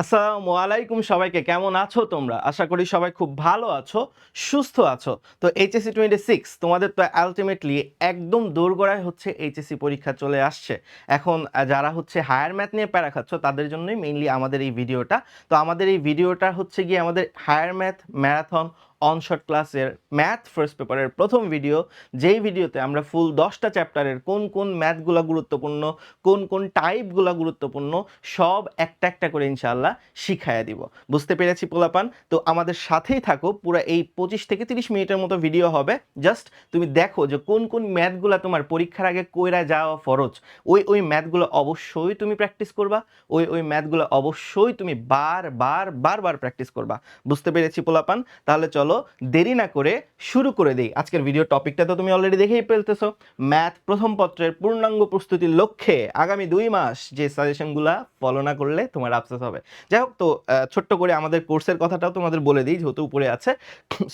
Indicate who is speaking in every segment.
Speaker 1: আসসালামু আলাইকুম সবাইকে, কেমন আছো তোমরা? আশা করি সবাই খুব ভালো আছো, সুস্থ আছো। তো এইচএসসি 26 তোমাদের তো আলটিমেটলি একদম দোরগোড়ায় হচ্ছে এইচএসসি পরীক্ষা চলে আসছে। এখন যারা হচ্ছে হায়ার ম্যাথ নিয়ে প্যারা খাচ্ছ তাদের জন্যই মেইনলি আমাদের এই ভিডিওটা। তো আমাদের এই ভিডিওটা হচ্ছে গিয়ে আমাদের হায়ার ম্যাথ ম্যারাথন অনশট ক্লাসের ম্যাথ ফার্স্ট পেপারের প্রথম ভিডিও, যেই ভিডিওতে আমরা ফুল 10টা চ্যাপ্টারের কোন কোন ম্যাথগুলো গুরুত্বপূর্ণ, কোন কোন টাইপগুলো গুরুত্বপূর্ণ সব একটা একটা করে ইনশাআল্লাহ শিখাইয়া দিব। বুঝতে পেরেছি পোলাপান? তো আমাদের সাথেই থাকো, পুরো এই 25 থেকে 30 মিনিটের মতো ভিডিও হবে। জাস্ট তুমি দেখো যে কোন কোন ম্যাথগুলো তোমার পরীক্ষার আগে কইরা যাওয়া ফরজ, ওই ম্যাথগুলো অবশ্যই তুমি প্র্যাকটিস করবা, ওই ম্যাথগুলো অবশ্যই তুমি বারবার প্র্যাকটিস করবা। বুঝতে পেরেছি পোলাপান? তাহলে চলো দেরি না করে শুরু করে দিই। আজকের ভিডিও টপিকটা তো তুমি অলরেডি দেখেই ফেলতেছো, ম্যাথ প্রথম পত্রের পূর্ণাঙ্গ প্রস্তুতির লক্ষ্যে আগামী 2 মাস যে সাজেশনগুলা ফলো না করলে তোমার আফসোস হবে। যাই হোক, তো ছোট্ট করে আমাদের কোর্সের কথাটাও তোমাদের বলে দিই, যেহেতু উপরে আছে।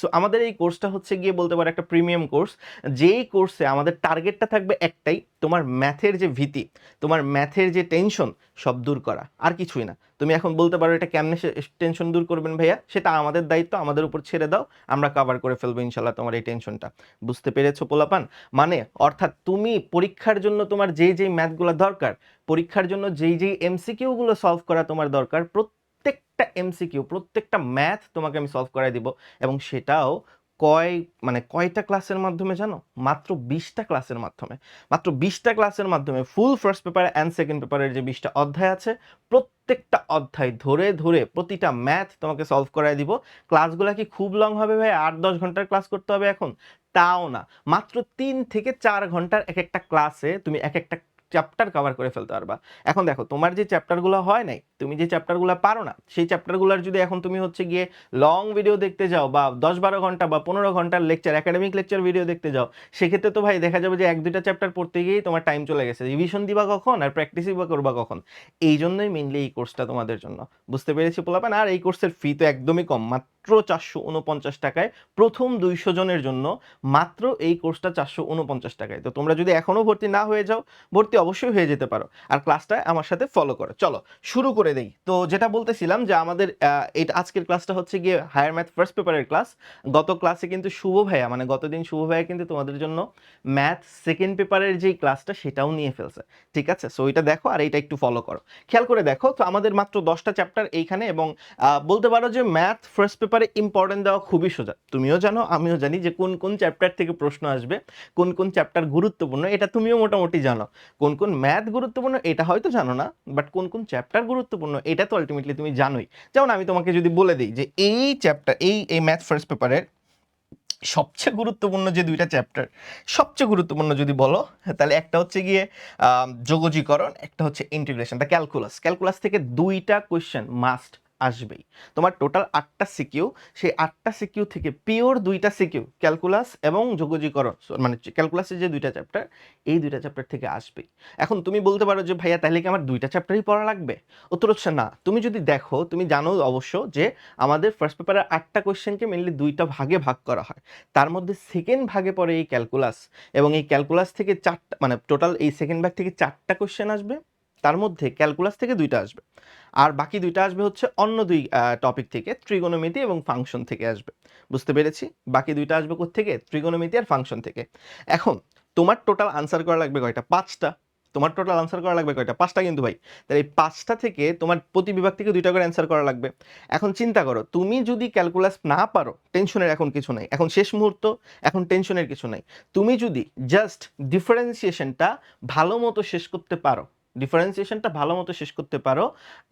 Speaker 1: সো আমাদের এই কোর্সটা হচ্ছে গিয়ে বলতে পারো একটা প্রিমিয়াম কোর্স, যেই কোর্সে আমাদের টার্গেটটা থাকবে একটাই, তোমার ম্যাথের যে ভীতি, তোমার ম্যাথের যে টেনশন সব দূর করা, আর কিছুই না। তুমি এখন বলতে পারো এটা কেমনে টেনশন দূর করবেন ভাইয়া, সেটা আমাদের দায়িত্ব, আমাদের উপর ছেড়ে দাও, আমরা কভার করে ফেলবো ইনশাল্লাহ তোমার এই টেনশনটা। বুঝতে পেরেছো পোলাপান? মানে অর্থাৎ তুমি পরীক্ষার জন্য তোমার যেই ম্যাথগুলো দরকার, পরীক্ষার জন্য যেই এমসিকিউ গুলো সলভ করা তোমার দরকার, প্রত্যেকটা এমসিকিউ, প্রত্যেকটা ম্যাথ তোমাকে আমি সলভ করাই দিব। এবং সেটাও কয় কয়টা ক্লাসের মাধ্যমে জানো? মাত্র 20টা ক্লাসের মাধ্যমে। মাত্র 20টা ক্লাসের মাধ্যমে ফুল ফার্স্ট পেপার অ্যান্ড সেকেন্ড পেপারের যে 20টা অধ্যায় আছে, প্রত্যেকটা অধ্যায় ধরে ধরে প্রতিটা ম্যাথ তোমাকে সলভ করাই দিব। ক্লাসগুলো কি খুব লং হবে ভাই? 8-10 ঘন্টার ক্লাস করতে হবে এখন? তাও না, মাত্র 3 থেকে 4 ঘন্টার এক একটা ক্লাসে তুমি এক একটা চ্যাপ্টার কভার করে ফেলতে পারবা। এখন দেখো, তোমার যে চ্যাপ্টারগুলো হয় নাই, তুমি যে চ্যাপ্টারগুলো পারো না, সেই চ্যাপ্টারগুলোর যদি এখন তুমি হচ্ছে গিয়ে লং ভিডিও দেখতে যাও, বা 10-12 ঘন্টা বা 15 ঘন্টার লেকচার, একাডেমিক লেকচার ভিডিও দেখতে যাও, সেক্ষেত্রে তো ভাই দেখা যাবে যে 1-2টা চ্যাপ্টার পড়তে গিয়েই তোমার টাইম চলে গেছে। রিভিশন দিবা কখন আর প্র্যাকটিসই বা করবা কখন? এই জন্যই মেইনলি এই কোর্সটা তোমাদের জন্য। বুঝতে পেরেছি পোলাপান? আর এই কোর্সের ফি তো একদমই কম, মাত্র 449 টাকায় প্রথম 200 জনের জন্য। মাত্র এই কোর্সটা 449 টাকায়। তো তোমরা যদি এখনো ভর্তি না হয়ে যাও, ভর্তি অবশ্যই হয়ে যেতে পারো, আর ক্লাসটা আমার সাথে ফলো করো। চলো শুরু করে দেই। তো যেটা বলতেছিলাম যে আমাদের এটা আজকের ক্লাসটা হচ্ছে গিয়ে হায়ার ম্যাথ ফার্স্ট পেপারের ক্লাস। গত ক্লাসে কিন্তু শুভ ভাইয়া, গতদিন শুভ ভাইয়া কিন্তু তোমাদের জন্য ম্যাথ সেকেন্ড পেপারের যেই ক্লাসটা সেটাও নিয়ে ফেলছে। ঠিক আছে, সো এটা দেখো আর এটা একটু ফলো করো, খেয়াল করে দেখো। তো আমাদের মাত্র 10টা চ্যাপ্টার এইখানে, এবং বলতে পারো যে ম্যাথ ফার্স্ট পেপারে ইম্পর্টেন্ট দেওয়া খুবই সোজা। তুমিও জানো, আমিও জানি যে কোন কোন চ্যাপ্টার থেকে প্রশ্ন আসবে, কোন কোন চ্যাপ্টার গুরুত্বপূর্ণ, এটা তুমিও মোটামুটি জানো। কোন কোন ম্যাথ গুরুত্বপূর্ণ এটা হয়তো জানো না, বাট কোন কোন চ্যাপ্টার গুরুত্বপূর্ণ এটা তো আলটিমেটলি তুমি জানোই। যেমন আমি তোমাকে যদি বলে দিই যে এই চ্যাপ্টার, এই ম্যাথ ফার্স্ট পেপারের সবচেয়ে গুরুত্বপূর্ণ যে 2টা চ্যাপ্টার, সবচেয়ে গুরুত্বপূর্ণ যদি বলো, তাহলে একটা হচ্ছে গিয়ে যোগজীকরণ, একটা হচ্ছে ইন্টিগ্রেশন, দ্য ক্যালকুলাস। ক্যালকুলাস থেকে 2টা কোয়েশ্চেন মাস্ট আসবেই। তোমার টোটাল 8টা সিকিউ, সেই 8টা সিকিউ থেকে পিওর 2টা সিকিউ ক্যালকুলাস এবং যোগজীকরণ, ক্যালকুলাসের যে 2টা চ্যাপ্টার, এই 2টা চ্যাপ্টার থেকে আসবেই। এখন তুমি বলতে পারো যে ভাইয়া তাহলে কি আমার 2টা চ্যাপ্টারই পড়া লাগবে? উত্তর হচ্ছে না। তুমি যদি দেখো, তুমি জানো অবশ্য যে আমাদের ফার্স্ট পেপারের 8টা কোয়েশ্চেনকে মেনলি 2টা ভাগে ভাগ করা হয়। তার মধ্যে সেকেন্ড ভাগে পড়ে এই ক্যালকুলাস, এবং এই ক্যালকুলাস থেকে 4টা, টোটাল এই সেকেন্ড ভাগ থেকে 4টা কোশ্চেন আসবে। তার মধ্যে ক্যালকুলাস থেকে 2টা আসবে, আর বাকি 2টা আসবে হচ্ছে অন্য 2 টপিক থেকে, ত্রিগোণমিতি এবং ফাংশন থেকে আসবে। বুঝতে পেরেছি? বাকি 2টা আসবে কোত্থেকে? ত্রিগোণমিতি আর ফাংশন থেকে। এখন তোমার টোটাল আনসার করা লাগবে কয়টা? 5টা। তোমার টোটাল আনসার করা লাগবে কয়টা? 5টা কিন্তু ভাই। তাহলে এই 5টা থেকে তোমার প্রতি বিভাগ থেকে 2টা করে অ্যান্সার করা লাগবে। এখন চিন্তা করো, তুমি যদি ক্যালকুলাস না পারো, টেনশনের এখন কিছু নাই, এখন শেষ মুহূর্ত, এখন টেনশনের কিছু নাই। তুমি যদি জাস্ট ডিফারেন্সিয়েশনটা ভালো মতো শেষ করতে পারো,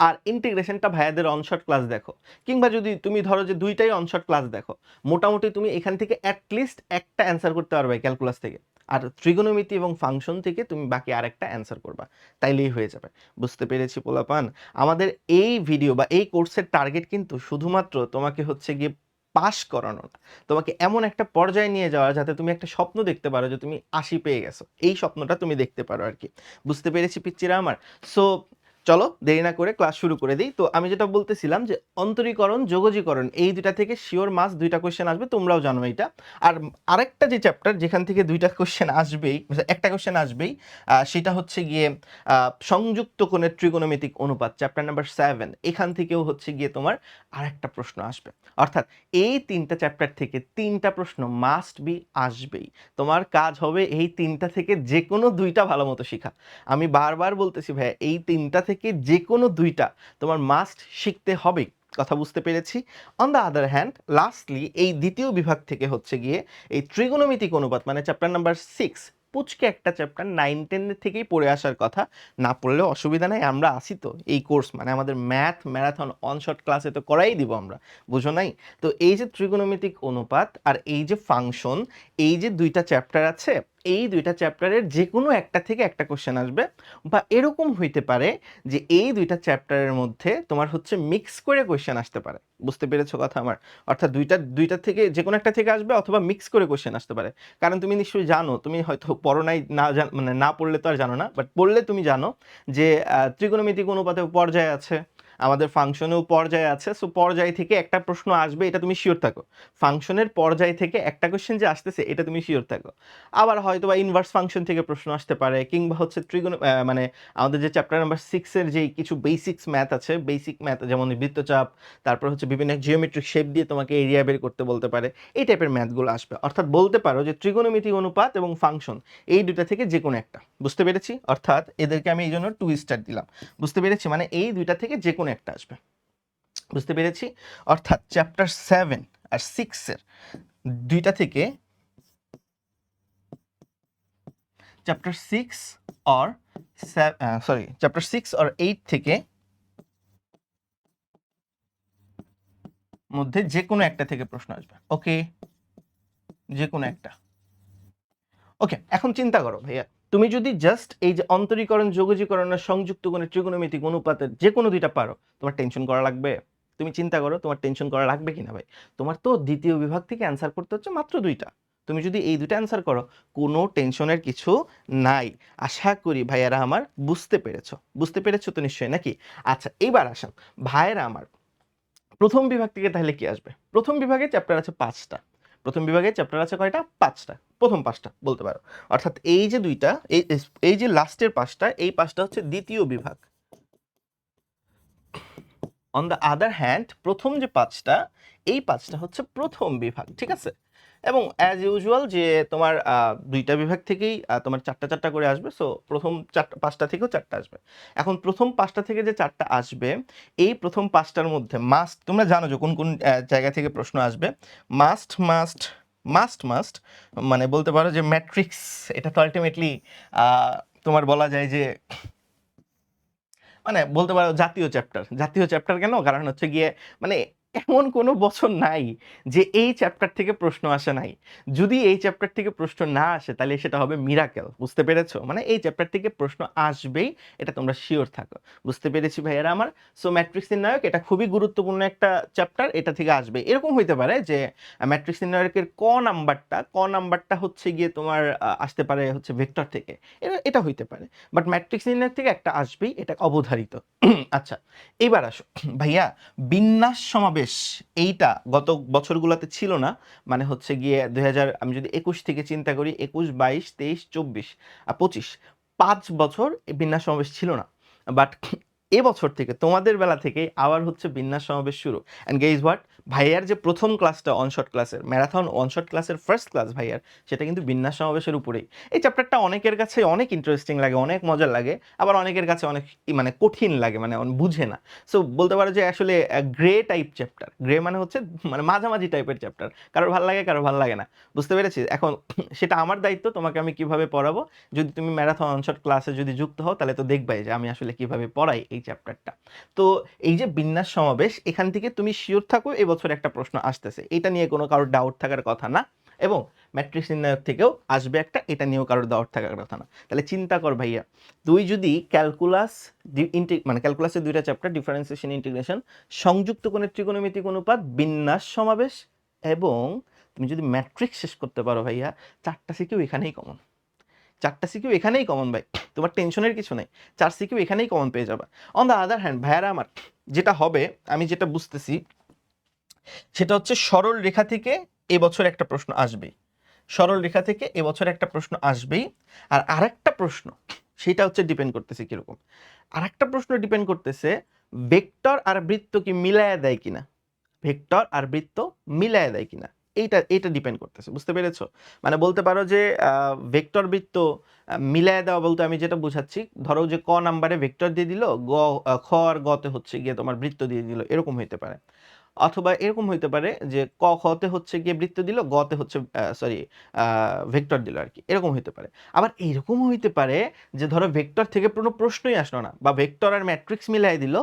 Speaker 1: আর ইন্টিগ্রেশনটা ভাইয়াদের অনশট ক্লাস দেখো, কিংবা যদি তুমি ধরো যে 2টাই অনশট ক্লাস দেখো, মোটামুটি তুমি এখান থেকে অ্যাটলিস্ট একটা অ্যান্সার করতে পারবে ক্যালকুলাস থেকে, আর ত্রিগোণমিতি এবং ফাংশন থেকে তুমি বাকি আরেকটা অ্যান্সার করবা, তাইলেই হয়ে যাবে। বুঝতে পেরেছি পোলাপান? আমাদের এই ভিডিও বা এই কোর্সের টার্গেট কিন্তু শুধুমাত্র তোমাকে হচ্ছে গিয়ে পাস করানো না, তোমাকে এমন একটা পর্যায়ে নিয়ে যাওয়া যাতে তুমি একটা স্বপ্ন দেখতে পারো যে তুমি 80 পেয়ে গেছো, এই স্বপ্নটা তুমি দেখতে পারো আর কি। বুঝতে পেরেছি পিচ্চিরা আমার? সো চলো দেরি না করে ক্লাস শুরু করে দিই। তো আমি যেটা বলতেছিলাম যে অন্তরীকরণ যোগজীকরণ এই দুইটা থেকে শিওর মাস দুইটা কোশ্চেন আসবে, তোমরাও জানো এটা। আর আরেকটা যে চ্যাপ্টার যেখান থেকে দুইটা কোশ্চেন আসবেই, একটা কোশ্চেন আসবেই, সেটা হচ্ছে গিয়ে সংযুক্ত কোণের ত্রিকোণমিতিক অনুপাত চ্যাপ্টার নাম্বার 7। এখান থেকেও হচ্ছে গিয়ে তোমার আরেকটা প্রশ্ন আসবে। অর্থাৎ এই তিনটা চ্যাপ্টার থেকে তিনটা প্রশ্ন মাস্ট বি আসবেই। তোমার কাজ হবে এই তিনটা থেকে যে কোনো দুইটা ভালো মতো শেখা। আমি বারবার বলতেছি ভাইয়া, এই তিনটা থেকে যে কোনো দুইটা তোমার মাস্ট শিখতে হবে। কথা বুঝতে পেরেছি? On the other hand lastly এই দ্বিতীয় বিভাগ থেকে হচ্ছে গিয়ে এই ত্রিকোণমিতিক অনুপাত মানে চ্যাপ্টার নাম্বার 6, পুচকে একটা চ্যাপ্টার 9-10 থেকেই পড়ে আসার কথা। না পড়লেও অসুবিধা নাই, আমরা আসি তো এই কোর্স মানে আমাদের ম্যাথ ম্যারাথন অন শর্ট ক্লাসে তো করাই দিব আমরা, বুঝো নাই? তো এই যে ত্রিকোণমিতিক অনুপাত আর এই যে ফাংশন, এই যে দুইটা চ্যাপ্টার আছে, এই দুইটা চ্যাপ্টারের যে কোনো একটা থেকে একটা কোশ্চেন আসবে। বা এরকম হইতে পারে যে এই দুইটা চ্যাপ্টারের মধ্যে তোমার হচ্ছে মিক্স করে কোশ্চেন আসতে পারে। বুঝতে পেরেছো কথা আমার? অর্থাৎ দুইটা থেকে যে কোনো একটা থেকে আসবে, অথবা মিক্স করে কোশ্চেন আসতে পারে। কারণ তুমি নিশ্চয়ই জানো, তুমি হয়তো পড়ো নাই, মানে না পড়লে তো আর জানো না, বাট পড়লে তুমি জানো যে ত্রিকোণমিতিক অনুপাতেও পর্যায় আছে, আমাদের ফাংশনেও পর্যায় আছে। সো পর্যায় থেকে একটা প্রশ্ন আসবে, এটা তুমি শিওর থাকো। ফাংশনের পর্যায় থেকে একটা কোশ্চেন যে আসতেছে এটা তুমি শিওর থাকো। আবার হয়তো বা ইনভার্স ফাংশন থেকে প্রশ্ন আসতে পারে, কিংবা হচ্ছে মানে আমাদের যে চ্যাপ্টার নাম্বার 6-এর যে কিছু বেসিক্স ম্যাথ আছে, বেসিক ম্যাথ যেমন বৃত্তচাপ, তারপর হচ্ছে বিভিন্ন জিওমেট্রিক শেপ দিয়ে তোমাকে এরিয়া বের করতে বলতে পারে, এই টাইপের ম্যাথগুলো আসবে। অর্থাৎ বলতে পারো যে ত্রিকোণমিতিক অনুপাত এবং ফাংশন এই দুটা থেকে যে কোনো একটা। বুঝতে পেরেছি? অর্থাৎ এদেরকে আমি এই জন্য 2 স্টার দিলাম। বুঝতে পেরেছি? মানে এই দুইটা থেকে যে কোনো একটা আসবে। বুঝতে পেরেছি? অর্থাৎ চ্যাপ্টার 7 আর 6-এর দুইটা থেকে চ্যাপ্টার 6 অর চ্যাপ্টার 6 অর 8 থেকে মধ্যে যে কোনো একটা থেকে প্রশ্ন আসবে। ওকে, যে কোনো একটা। ওকে, এখন চিন্তা করো ভাইয়া, তুমি যদি জাস্ট এই যে অন্তরীকরণ যোগজীকরণ আর সংযুক্ত কোণের ত্রিকোণমিতিক অনুপাতের যে কোনো দুইটা পারো, তোমার টেনশন করা লাগবে? তুমি চিন্তা করো তোমার টেনশন করা লাগবে কিনা ভাই? তোমার তো দ্বিতীয় বিভাগ থেকে অ্যান্সার করতে হচ্ছে মাত্র দুইটা। তুমি যদি এই দুইটা অ্যান্সার করো, কোনো টেনশনের কিছু নাই। আশা করি ভাইয়ারা আমার বুঝতে পেরেছো। বুঝতে পেরেছো তো নিশ্চয়ই, নাকি? আচ্ছা, এইবার আসেন ভাইয়েরা আমার, প্রথম বিভাগ থেকে তাহলে কি আসবে? প্রথম বিভাগে চ্যাপ্টার আছে 5টা। প্রথম বিভাগে চ্যাপ্টার আছে কয়টা? 5টা। প্রথম 5টা বলতে পারো। অর্থাৎ এই যে দুইটা, এই যে লাস্টের 5টা, এই 5টা হচ্ছে দ্বিতীয় বিভাগ। অন দ্য আদার হ্যান্ড প্রথম যে 5টা, এই 5টা হচ্ছে প্রথম বিভাগ, ঠিক আছে? এবং অ্যাজ ইউজুয়াল যে তোমার দুইটা বিভাগ থেকেই তোমার 4টা করে আসবে। সো প্রথম 5টা থেকেও 4টা আসবে। এখন প্রথম 5টা থেকে যে 4টা আসবে, এই প্রথম 5টার মধ্যে মাস্ট, তোমরা জানো যে কোন কোন জায়গা থেকে প্রশ্ন আসবে। মাস্ট মাস্ট মাস্ট মাস্ট মানে বলতে পারো যে ম্যাট্রিক্স, এটা তো আলটিমেটলি তোমার বলা যায় যে মানে বলতে পারো জাতীয় চ্যাপ্টার। জাতীয় চ্যাপ্টার কেন? কারণ হচ্ছে গিয়ে মানে এমন কোনো বছর নাই যে এই চ্যাপ্টার থেকে প্রশ্ন আসে নাই। যদি এই চ্যাপ্টার থেকে প্রশ্ন না আসে তাহলে সেটা হবে মিরাকেল। বুঝতে পেরেছো? মানে এই চ্যাপ্টার থেকে প্রশ্ন আসবেই, এটা তোমরা শিওর থাকো। বুঝতে পেরেছি ভাইয়েরা আমার? সো ম্যাট্রিক্স নির্ণায়ক এটা খুবই গুরুত্বপূর্ণ একটা চ্যাপ্টার, এটা থেকে আসবে। এরকম হইতে পারে যে ম্যাট্রিক্স নির্ণায়কের ক নাম্বারটা হচ্ছে গিয়ে তোমার আসতে পারে হচ্ছে ভেক্টর থেকে। এটা হইতে পারে। বাট ম্যাট্রিক্স নির্ণায়ক থেকে একটা আসবেই, এটা অবধারিত। আচ্ছা, এবার আসো ভাইয়া, বিন্যাস সমাবেশ এইটা গত বছরগুলোতে ছিল না। মানে হচ্ছে গিয়ে 2000, আমি যদি 21 থেকে চিন্তা করি, 21, 22, 23, 24, 25, 5 বছর এই বিন্যাস সমাবেশ ছিল না। বাট এবছর থেকে তোমাদের বেলা থেকে আবার হচ্ছে বিন্যাস সমাবেশ শুরু। অ্যান্ড গেইজ হোয়াট, ভাইয়ার যে প্রথম ক্লাসটা অনশট ক্লাসের ম্যারাথন অনশট ক্লাসের ফার্স্ট ক্লাস ভাইয়ার, সেটা কিন্তু বিন্যাস সমাবেশের উপরেই। এই চ্যাপ্টারটা অনেকের কাছে অনেক ইন্টারেস্টিং লাগে, অনেক মজার লাগে, আবার অনেকের কাছে অনেক মানে কঠিন লাগে, মানে বুঝে না। সো বলতে পারো যে আসলে গ্রে টাইপ চ্যাপ্টার। গ্রে মানে হচ্ছে মানে মাঝামাঝি টাইপের চ্যাপ্টার, কারোর ভালো লাগে কারোর ভালো লাগে না। বুঝতে পেরেছি? এখন সেটা আমার দায়িত্ব তোমাকে আমি কিভাবে পড়াবো। যদি তুমি ম্যারাথন অনশট ক্লাসে যদি যুক্ত হও তাহলে তো দেখবাই যে আমি আসলে কিভাবে পড়াই এই চ্যাপ্টারটা। তো এই যে বিন্যাস সমাবেশ, এখান থেকে তুমি শিওর থাকো এবছর একটা প্রশ্ন আসতেছে, এটা নিয়ে কোনো কারোর ডাউট থাকার কথা না। এবং ম্যাট্রিক্স নির্ণায়ক থেকেও আসবে একটা, এটা নিয়েও কারোর ডাউট থাকার কথা না। তাহলে চিন্তা কর ভাইয়া, তুই যদি ক্যালকুলাস মানে ক্যালকুলাসের দুইটা চ্যাপ্টার, ডিফারেন্সিয়েশন, ইন্টিগ্রেশন, সংযুক্ত কোণের ত্রিকোণমিতিক অনুপাত, বিন্যাস সমাবেশ, এবং তুমি যদি ম্যাট্রিক্স শেষ করতে পারো ভাইয়া, 4টা থেকেও এখানেই কমন। 4টা সিকিউ এখানেই কমন ভাই, তোমার টেনশনের কিছু নেই, 4 সিকিউ এখানেই কমন পেয়ে যাবে। অন দ্য আদার হ্যান্ড ভাইয়ারা আমার যেটা হবে, আমি যেটা বুঝতেছি সেটা হচ্ছে সরল রেখা থেকে এবছর একটা প্রশ্ন আসবেই, সরল রেখা থেকে এবছর একটা প্রশ্ন আসবেই। আর আরেকটা প্রশ্ন, সেটা হচ্ছে ডিপেন্ড করতেছে কিরকম, আরেকটা প্রশ্ন ডিপেন্ড করতেছে ভেক্টর আর বৃত্ত কি মিলায়া দেয় কিনা, ভেক্টর আর বৃত্ত মিলায়া দেয় কিনা, এইটা ডিপেন্ড করতেছে, বুঝতে পেরেছো? মানে বলতে পারো যে ভেক্টর বৃত্ত মিলায়া দেওয়া বলতে আমি যেটা বুঝাচ্ছি, ধরো যে ক নাম্বারে ভেক্টর দিয়ে দিল, খ আর গতে হচ্ছে গিয়ে তোমার বৃত্ত দিয়ে দিল, এরকম হইতে পারে। অথবা এরকম হইতে পারে যে ক খতে হচ্ছে গিয়ে বৃত্ত দিল, গতে হচ্ছে সরি ভেক্টর দিল আর কি, এরকম হইতে পারে। আবার এইরকম হইতে পারে যে ধরো ভেক্টর থেকে কোনো প্রশ্নই আসলো না, বা ভেক্টর আর ম্যাট্রিক্স মিলাই দিল,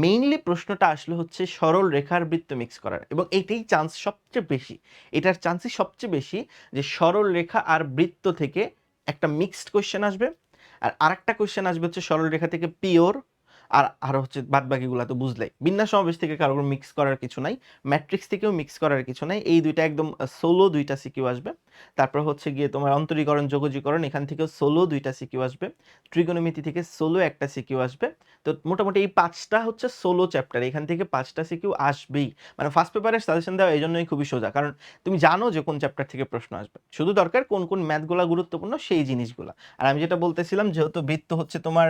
Speaker 1: মেইনলি প্রশ্নটা আসলে হচ্ছে সরল রেখার বৃত্ত মিক্স করার, এবং এইটাই চান্স সবচেয়ে বেশি, এটার চান্সই সবচেয়ে বেশি যে সরল রেখা আর বৃত্ত থেকে একটা মিক্সড কোয়েশ্চেন আসবে। আর আরেকটা কোয়েশ্চেন আসবে হচ্ছে সরল রেখা থেকে পিওর, আর হচ্ছে বাদ বাকিগুলো তো বুঝলাই, বিন্যাস সমাবেশ থেকে কারোর মিক্স করার কিছু নাই, ম্যাট্রিক্স থেকেও মিক্স করার কিছু নাই, এই দুইটা একদম সোলো দুইটা সিকিউ আসবে। তারপর হচ্ছে গিয়ে তোমার অন্তরীকরণ যোগজীকরণ, এখান থেকেও সোলো দুইটা সিকিউ আসবে, ত্রিকোণমিতি থেকে সোলো একটা সিকিউ আসবে। তো মোটামুটি এই 5টা হচ্ছে সোলো চ্যাপ্টার, এখান থেকে 5টা সিকিউ আসবেই। মানে ফার্স্ট পেপারের সাজেশন দেওয়া এই জন্যই খুবই সোজা, কারণ তুমি জানো যে কোন চ্যাপ্টার থেকে প্রশ্ন আসবে, শুধু দরকার কোন কোন ম্যাথগুলো গুরুত্বপূর্ণ সেই জিনিসগুলো। আর আমি যেটা বলতেছিলাম, যেহেতু বৃত্ত হচ্ছে তোমার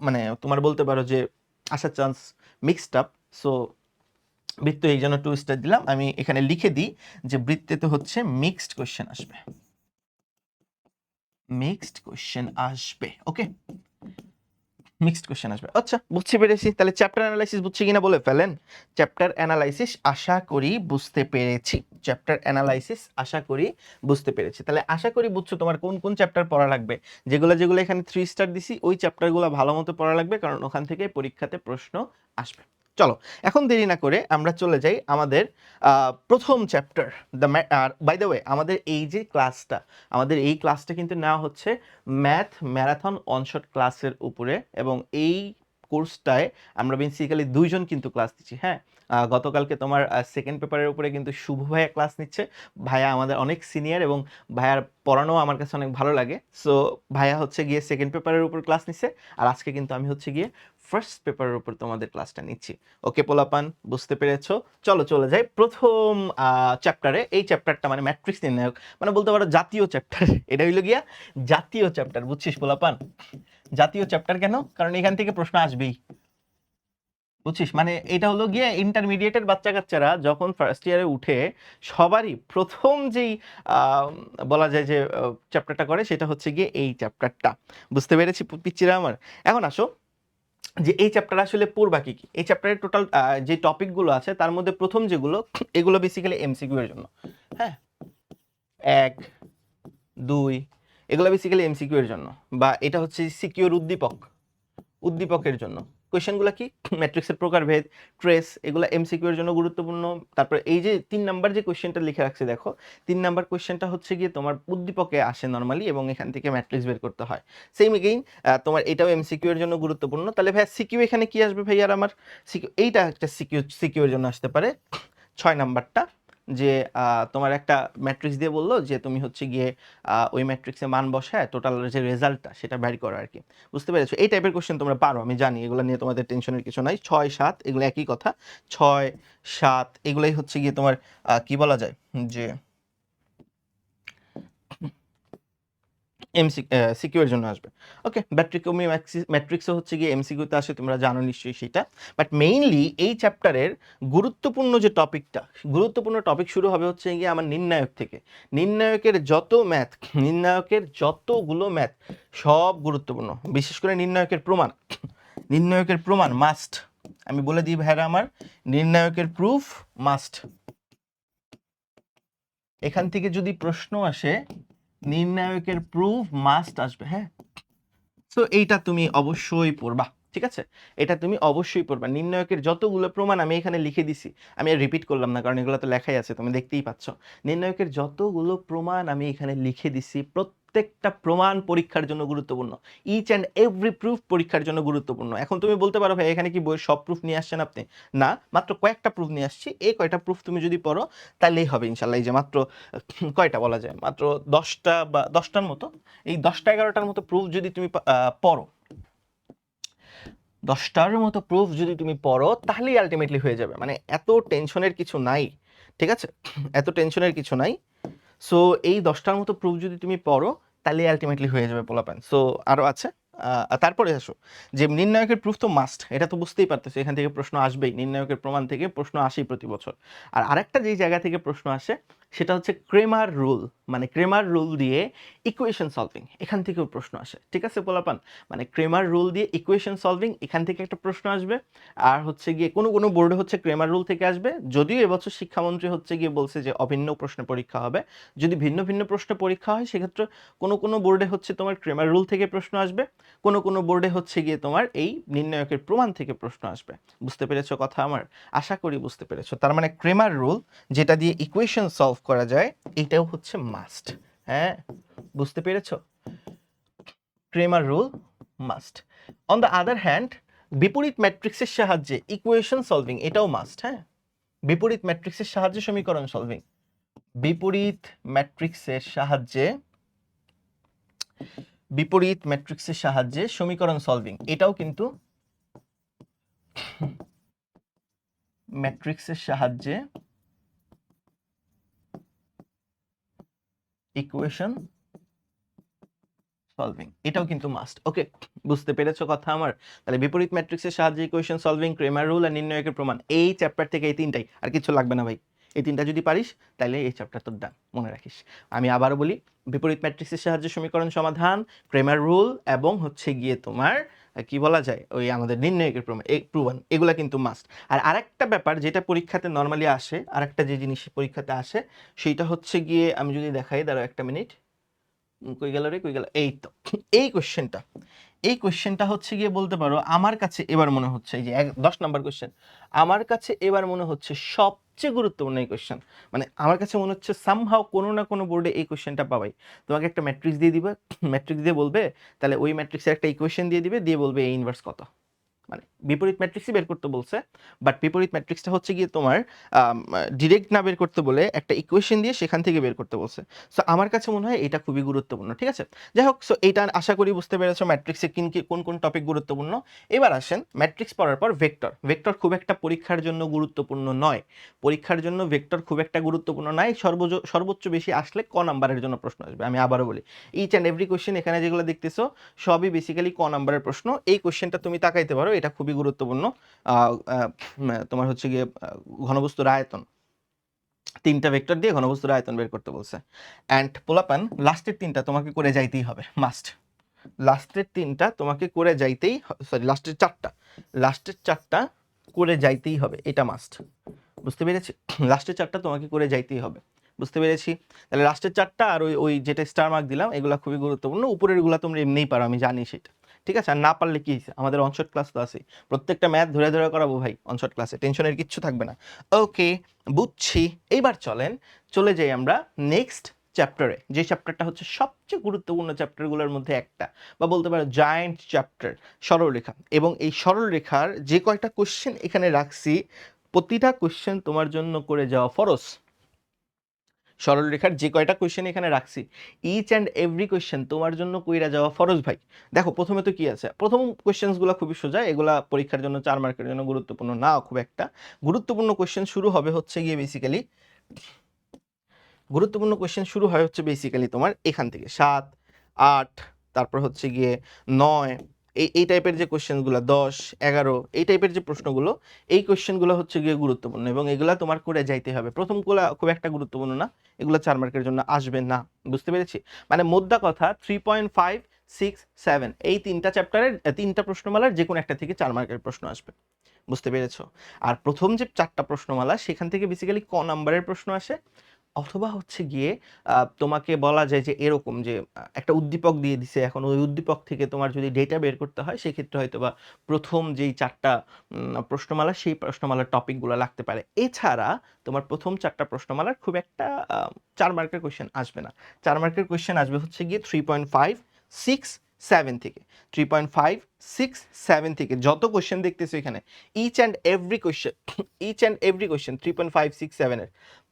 Speaker 1: মানে তোমার বলতে পারো যে আসার চান্স মিক্সড আপ, সো বৃত্ত এই জন্য 2 স্টার দিলাম। আমি এখানে লিখে দিই যে বৃত্তেতে হচ্ছে মিক্সড কোশ্চেন আসবে, মিক্সড কোশ্চেন আসবে, ওকে, মিক্সড কোশ্চেন আসবে। আচ্ছা, বুঝতে পেরেছি। তাহলে চ্যাপ্টার অ্যানালাইসিস বুঝছি কিনা বলে ফেলেন। চ্যাপ্টার অ্যানালাইসিস আশা করি বুঝতে পেরেছি, চ্যাপ্টার অ্যানালাইসিস আশা করি বুঝতে পেরেছি। তাহলে আশা করি বুঝছো তোমার কোন কোন চ্যাপ্টার পড়া লাগবে, যেগুলো যেগুলো এখানে 3 স্টার দিছি ওই চ্যাপ্টারগুলো ভালো মতো পড়া লাগবে, কারণ ওখান থেকে পরীক্ষাতে প্রশ্ন আসবে। চলো এখন দেরি না করে আমরা চলে যাই আমাদের প্রথম চ্যাপ্টার দ্য, আর বাই দ্য ওয়ে আমাদের এই যে ক্লাসটা, আমাদের এই ক্লাসটা কিন্তু নেওয়া হচ্ছে ম্যাথ ম্যারাথন অনশট ক্লাসের উপরে, এবং এই কোর্সটায় আমরা বেসিক্যালি 2জন কিন্তু ক্লাস দিচ্ছি। হ্যাঁ, গতকালকে তোমার সেকেন্ড পেপারের উপরে কিন্তু শুভ ভাইয়া ক্লাস নিচ্ছে। ভাইয়া আমাদের অনেক সিনিয়র এবং ভাইয়ার পড়ানো আমার কাছে অনেক ভালো লাগে। সো ভাইয়া হচ্ছে গিয়ে সেকেন্ড পেপারের উপর ক্লাস নিচ্ছে, আর আজকে কিন্তু আমি হচ্ছে গিয়ে ফার্স্ট পেপারের উপর তোমাদের ক্লাসটা নিচ্ছি। ওকে পোলাপান, বুঝতে পেরেছো? চলো চলে যাই প্রথম চ্যাপ্টারে। এই চ্যাপ্টারটা মানে ম্যাট্রিক্স নির্ণায়ক, মানে বলতে পারো জাতীয় চ্যাপ্টার। এটা হইলো গিয়া জাতীয় চ্যাপ্টার, বুঝছিস পোলাপান? জাতীয় চ্যাপ্টার কেন? কারণ এখান থেকে প্রশ্ন আসবেই, বুঝছিস? মানে এটা হলো গিয়ে ইন্টারমিডিয়েটের বাচ্চা কাচ্চারা যখন ফার্স্ট ইয়ারে উঠে সবারই প্রথম যেই বলা যায় যে চ্যাপ্টারটা করে সেটা হচ্ছে গিয়ে এই চ্যাপ্টারটা। বুঝতে পেরেছি পিচ্চিরা আমার? এখন আসো যে এই চ্যাপ্টার আসলে পড়বা কি কি। এই চ্যাপ্টারের টোটাল যে টপিকগুলো আছে তার মধ্যে প্রথম যেগুলো, এগুলো বেসিক্যালি এমসিকিউ এর জন্য। হ্যাঁ, 1 2 এগুলো বেসিক্যালি এমসিকিউ এর জন্য, বা এটা হচ্ছে সিকিউর উদ্দীপক, উদ্দীপকের জন্য। কোয়েশ্চেনগুলো কি? ম্যাট্রিক্সের প্রকারভেদ, ট্রেস, এগুলো এমসিকিউ এর জন্য গুরুত্বপূর্ণ। তারপর এই যে 3 নাম্বার যে কোয়েশ্চেনটা লিখে রাখছে দেখো, 3 নাম্বার কোয়েশ্চেনটা হচ্ছে গিয়ে তোমার উদ্দীপকে আসে নরমালি, এবং এখান থেকে ম্যাট্রিক্স বের করতে হয়। সেম এগেইন তোমার এটাও এমসিকিউ এর জন্য গুরুত্বপূর্ণ। তাহলে ভাই সিকিউ এখানে কি আসবে ভাই? আর আমার সিকিউ এইটা একটা সিকিউ এর জন্য আসতে পারে। 6 নাম্বারটা যে তোমার একটা ম্যাট্রিক্স দিয়ে বললো যে তুমি হচ্ছে গিয়ে ওই ম্যাট্রিক্সে মান বসায় টোটাল যে রেজাল্টটা সেটা বের করো আর কি। বুঝতে পেরেছো? এই টাইপের কোশ্চেন তোমরা পারো, আমি জানি, এগুলো নিয়ে তোমাদের টেনশনের কিছু নাই। 6 7 এগুলো একই কথা, 6 7 এগুলাই হচ্ছে গিয়ে তোমার কি বলা যায় যে সিকিউ এর জন্য আসবে। ওকে, ব্যাট্রিকমি ম্যাট্রিক্সও হচ্ছে গিয়ে এমসিকিউতে আসে, তোমরা জানো নিশ্চয়ই সেটা। বাট মেইনলি এই চ্যাপ্টারের গুরুত্বপূর্ণ যে টপিকটা, গুরুত্বপূর্ণ টপিক শুরু হবে হচ্ছে গিয়ে আমার নির্ণায়ক থেকে। নির্ণায়কের যত ম্যাথ, নির্ণায়কের যতগুলো ম্যাথ সব গুরুত্বপূর্ণ, বিশেষ করে নির্ণায়কের প্রমাণ। নির্ণায়কের প্রমাণ মাস্ট, আমি বলে দিই ভাইরা আমার, নির্ণায়কের প্রুফ মাস্ট। এখান থেকে যদি প্রশ্ন আসে নির্ণায়কের প্রুফ মাস্ট আসবে। হ্যাঁ, সো এইটা তুমি অবশ্যই পড়বা, ঠিক আছে, এটা তুমি অবশ্যই পড়বা। নির্ণায়কের যতগুলো প্রমাণ আমি এখানে লিখে দিছি, আমি আর রিপিট করলাম না কারণ এগুলো তো লেখাই আছে, তুমি দেখতেই পাচ্ছ। নির্ণায়কের যতগুলো প্রমাণ আমি এখানে লিখে দিছি, প্রত্যেকটা প্রমাণ পরীক্ষার জন্য গুরুত্বপূর্ণ। ইচ অ্যান্ড এভরি প্রুফ পরীক্ষার জন্য গুরুত্বপূর্ণ। এখন তুমি বলতে পারো ভাই এখানে কি বইয়ের সব প্রুফ নিয়ে আসছেন আপনি? না, মাত্র কয়েকটা প্রুফ নিয়ে আসছি। এই কয়টা প্রুফ তুমি যদি পড়ো তাহলেই হবে ইনশাল্লাহ। এই যে মাত্র কয়টা বলা যায়, মাত্র 10টা বা 10টার মতো, এই 10টা 11টার মতো প্রুফ যদি তুমি পড়ো, 10টার মতো প্রুফ যদি তুমি পড়ো তাহলেই আলটিমেটলি হয়ে যাবে। মানে এত টেনশনের কিছু নাই, ঠিক আছে, এত টেনশনের কিছু নাই। সো এই 10টার মতো প্রুফ যদি তুমি পড়ো তাহলে আলটিমেটলি হয়ে যাবে পোলাপান। সো আরও আছে। তারপরে আসো যে নির্ণায়কের প্রুফ তো মাস্ট, এটা তো বুঝতেই পারতেছো, এখান থেকে প্রশ্ন আসবেই, নির্ণায়কের প্রমাণ থেকে প্রশ্ন আসেই প্রতি বছর। আর আরেকটা যেই জায়গা থেকে প্রশ্ন আসে সেটা হচ্ছে ক্রেমার রুল, মানে ক্রেমার রুল দিয়ে ইকুয়েশন সলভিং, এখান থেকেও প্রশ্ন আসে। ঠিক আছে পোলাপান, মানে ক্রেমার রুল দিয়ে ইকুয়েশন সলভিং, এখান থেকে একটা প্রশ্ন আসবে। আর হচ্ছে গিয়ে কোনো কোনো বোর্ডে হচ্ছে ক্রেমার রুল থেকে আসবে, যদিও এবছর শিক্ষামন্ত্রী হচ্ছে গিয়ে বলছে যে অভিন্ন প্রশ্ন পরীক্ষা হবে। যদি ভিন্ন ভিন্ন প্রশ্ন পরীক্ষা হয় সেক্ষেত্রে কোনো কোনো বোর্ডে হচ্ছে তোমার ক্রেমার রুল থেকে প্রশ্ন আসবে, কোনো কোনো বোর্ডে হচ্ছে গিয়ে তোমার এই নির্ণায়কের প্রমাণ থেকে প্রশ্ন আসবে। বুঝতে পেরেছো কথা আমার? আশা করি বুঝতে পেরেছো। তার মানে ক্রেমার রুল যেটা দিয়ে ইকুয়েশন সলভ করা যায়, এটাও হচ্ছে মাস্ট। হ্যাঁ, বুঝতে পেরেছো? Cramer rule must. On the other hand, বিপরীত ম্যাট্রিক্সের সাহায্যে ইকুয়েশন সলভিং, এটাও মাস্ট। হ্যাঁ, বিপরীত ম্যাট্রিক্সের সাহায্যে সমীকরণ সলভিং, বিপরীত ম্যাট্রিক্সের সাহায্যে, বিপরীত ম্যাট্রিক্সের সাহায্যে সমীকরণ সলভিং, এটাও কিন্তু ম্যাট্রিক্সের সাহায্যে ইকুয়েশন সলভিং, এটাও কিন্তু মাস্ট। ওকে, বুঝতে পেরেছো কথা আমার? তাহলে বিপরীত ম্যাট্রিক্সের সাহায্যে ইকুয়েশন সলভিং, ক্রেমার রুল আর নির্ণায়কের প্রমাণ, এই চ্যাপ্টার থেকে এই তিনটাই, আর কিছু লাগবে না ভাই। এই তিনটা যদি পারিস তাহলে এই চ্যাপ্টার তোর ডান, মনে রাখিস। আমি আবারও বলি, বিপরীত ম্যাট্রিক্সের সাহায্যে সমীকরণ সমাধান, ক্রেমার রুল এবং হচ্ছে গিয়ে তোমার কি বলা যায় ওই আমাদের নির্ণায়কের প্রমাণ, এগুলা কিন্তু মাস্ট। আর আরেকটা ব্যাপার যেটা পরীক্ষাতে নর্মালি আসে, আরেকটা যে জিনিস পরীক্ষাতে আসে সেইটা হচ্ছে গিয়ে, আমি যদি দেখাই, দাঁড়াও একটা মিনিট, কই গেল রে, কই গেল, এই তো এই কোশ্চেনটা। এই কোশ্চেনটা হচ্ছে গিয়ে বলতে পারো আমার কাছে এবার মনে হচ্ছে, এই যে 10 নাম্বার কোশ্চেন, আমার কাছে এবার মনে হচ্ছে সবচেয়ে গুরুত্বপূর্ণ এই কোশ্চেন। মানে আমার কাছে মনে হচ্ছে সামহাও কোনো না কোনো বোর্ডে এই কোশ্চেনটা পাবাই। তোমাকে একটা ম্যাট্রিক্স দিয়ে দিবে, ম্যাট্রিক্স দিয়ে বলবে তাহলে ওই ম্যাট্রিক্সের একটা ইকুয়েশন দিয়ে দিবে, দিয়ে বলবে এই ইনভার্স কত। মানে বিপরীত ম্যাট্রিক্সই বের করতে বলছে, বাট বিপরীত ম্যাট্রিক্সটা হচ্ছে গিয়ে তোমার ডিরেক্ট না বের করতে বলে একটা ইকুয়েশন দিয়ে সেখান থেকে বের করতে বলছে। সো আমার কাছে মনে হয় এটা খুবই গুরুত্বপূর্ণ। ঠিক আছে, যাই হোক, সো এইটা আশা করি বুঝতে পেরেছো ম্যাট্রিক্সে কোন কোন টপিক গুরুত্বপূর্ণ। এবার আসেন ম্যাট্রিক্স পড়ার পর ভেক্টর। ভেক্টর খুব একটা পরীক্ষার জন্য গুরুত্বপূর্ণ নয়, পরীক্ষার জন্য ভেক্টর খুব একটা গুরুত্বপূর্ণ নয়, সর্বোচ্চ বেশি আসলে ক নাম্বারের জন্য প্রশ্ন আসবে। আমি আবারও বলি, ইচ অ্যান্ড এভরি কোশ্চেন এখানে যেগুলো দেখতেছো সবই বেসিক্যালি ক নাম্বারের প্রশ্ন। এই কোশ্চেনটা তুমি তাকাইতে পারো, এটা খুবই গুরুত্বপূর্ণ। তোমার হচ্ছে গিয়ে ঘনবস্তুর আয়তন, 3টা ভেক্টর দিয়ে ঘনবস্তুর আয়তন বের করতে বলছে। অ্যান্ড পোলাপান লাস্টের 3টা তোমাকে করে যাইতেই হবে, মাস্ট। লাস্টের 3টা তোমাকে করে যাইতেই, সরি লাস্টের 4টা, লাস্টের 4টা করে যাইতেই হবে, এটা মাস্ট। বুঝতে পেরেছি? লাস্টের 4টা তোমাকে করে যাইতেই হবে, বুঝতে পেরেছি? তাহলে লাস্টের 4টা আর ওই ওই যেটা স্টার মার্ক দিলাম এগুলো খুবই গুরুত্বপূর্ণ, উপরের গুলা তোমরা এমনিই পারো, আমি জানি সেটা। ঠিক আছে, আর না পারলে কি হয়েছে, আমাদের অনশট ক্লাস তো আছে, প্রত্যেকটা ম্যাথ ধরে ধরে করাবো ভাই অনশট ক্লাসে, টেনশনের কিচ্ছু থাকবে না। ওকে, বুঝছি। এইবার চলে যাই আমরা নেক্সট চ্যাপ্টারে, যে চ্যাপ্টারটা হচ্ছে সবচেয়ে গুরুত্বপূর্ণ চ্যাপ্টারগুলোর মধ্যে একটা, বা বলতে পারো জায়ান্ট চ্যাপ্টার, সরলরেখা। এবং এই সরলরেখার যে কয়টা কোশ্চেন এখানে রাখছি, প্রতিটা কোশ্চেন তোমার জন্য করে যাওয়া ফরজ। সরলরেখার যে কয়টা কোশ্চেন এখানে রাখছি, ইচ অ্যান্ড এভরি কোশ্চেন তোমার জন্য কইরা যাওয়া ফরজ ভাই। দেখো প্রথমে তো কি আছে, প্রথম কোশ্চেনগুলো খুবই সোজা, এগুলা পরীক্ষার জন্য 4 মার্কের জন্য গুরুত্বপূর্ণ না খুব একটা। গুরুত্বপূর্ণ কোশ্চেন শুরু হবে হচ্ছে গিয়ে বেসিক্যালি, গুরুত্বপূর্ণ কোশ্চেন শুরু হয় হচ্ছে বেসিক্যালি তোমার এখান থেকে 7, 8, তারপর হচ্ছে গিয়ে 9, এই টাইপের যে কোশ্চেনগুলো, 10, 11, এই টাইপের যে প্রশ্নগুলো, এই কোশ্চেনগুলো হচ্ছে গিয়ে গুরুত্বপূর্ণ এবং এগুলা তোমার করে যাইতে হবে। প্রথমগুলো খুব একটা গুরুত্বপূর্ণ না, এগুলো 4 মার্কের জন্য আসবে না। বুঝতে পেরেছি? মানে মোদ্দা কথা 3.5, 6, 7 এই 3টা চ্যাপ্টারের 3টা প্রশ্নমালার যে কোনো একটা থেকে 4 মার্কের প্রশ্ন আসবে। বুঝতে পেরেছো? আর প্রথম যে 4টা প্রশ্নমালা সেখান থেকে বেসিক্যালি ক নাম্বারের প্রশ্ন আসে, অথবা হচ্ছে গিয়ে তোমাকে বলা যায় যে এরকম যে একটা উদ্দীপক দিয়ে দিছে, এখন ওই উদ্দীপক থেকে তোমার যদি ডেটা বের করতে হয় সেক্ষেত্রে হয়তো বা প্রথম যেই 4টা প্রশ্নমালা সেই প্রশ্নমালার টপিকগুলো লাগতে পারে। এছাড়া তোমার প্রথম 4টা প্রশ্নমালার খুব একটা 4 মার্কের কোয়েশ্চেন আসবে না। 4 মার্কের কোয়েশ্চেন আসবে হচ্ছে গিয়ে 3.5, 6, 7 থেকে। 3.5, 6, 7 থেকে যত কোয়েশ্চেন দেখতেছো এখানে, each and every question, each and every question 3.5, 6, 7 এর,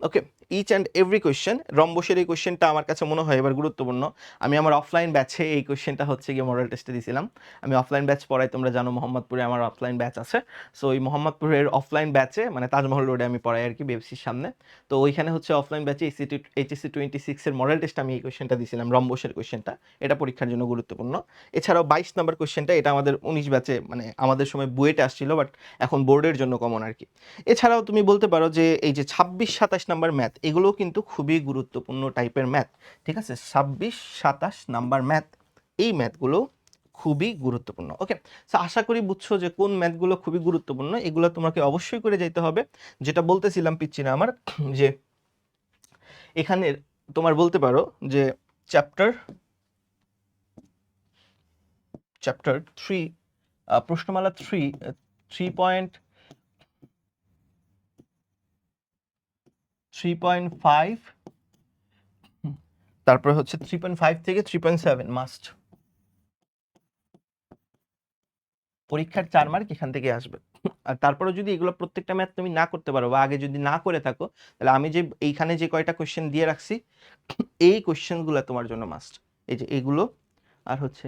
Speaker 1: okay, each and every question. রম্বসের এই কোয়েশ্চেনটা আমার কাছে মনে হয় এবার গুরুত্বপূর্ণ। আমি আমার অফলাইন ব্যাচে এই কোয়েশ্চেনটা হচ্ছে গিয়ে মডেল টেস্টে দিয়েছিলাম। আমি অফলাইন ব্যাচ পড়াই, তোমরা জানো মোহাম্মদপুরে আমার অফলাইন ব্যাচ আছে। সো ওই মোহাম্মদপুরের অফলাইন ব্যাচে মানে তাজমহল রোডে আমি পড়াই আর কি, বিএফসির সামনে। তো ওইখানে হচ্ছে অফলাইন ব্যাচে এইচএসসি 26 এর মডেল টেস্ট আমি এই কোয়েশ্চেনটা দিয়েছিলাম, রম্বসের কোয়েশ্চেনটা। এটা পরীক্ষার জন্য গুরুত্বপূর্ণ। এছাড়াও 22 নম্বর কোয়েশ্চেনটা, এটা আমাদের 19 ব্যাচে মানে আমাদের সময় বুয়েটে আসছিল, বাট এখন বোর্ডের জন্য কমন আর কি। এছাড়াও তুমি বলতে পারো যে এই যে 26, 27 নাম্বার ম্যাথ, এগুলোও কিন্তু খুবই গুরুত্বপূর্ণ টাইপের ম্যাথ, ঠিক আছে? 26, 27 নাম্বার ম্যাথ, এই ম্যাথগুলো খুবই গুরুত্বপূর্ণ। ওকে, সো আশা করি বুঝছো যে কোন ম্যাথগুলো খুবই গুরুত্বপূর্ণ। এগুলো তোমাকে অবশ্যই করে যেতে হবে। যেটা বলতেছিলাম পিচ্চিনা আমার, যে এখানে তোমার বলতে পারো যে চ্যাপ্টার 3, প্রশ্নমালা 3.5, তারপরে হচ্ছে 3.5 থেকে 3.7 মাস্ট। পরীক্ষার 4 মার্ক এখান থেকে আসবে। আর তারপরে যদি এগুলো প্রত্যেকটা ম্যাথ তুমি না করতে পারো বা আগে যদি না করে থাকো, তাহলে আমি যে এইখানে যে কয়টা কোশ্চেন দিয়ে রাখছি, এই কোশ্চেনগুলো তোমার জন্য মাস্ট। এই যে এইগুলো আর হচ্ছে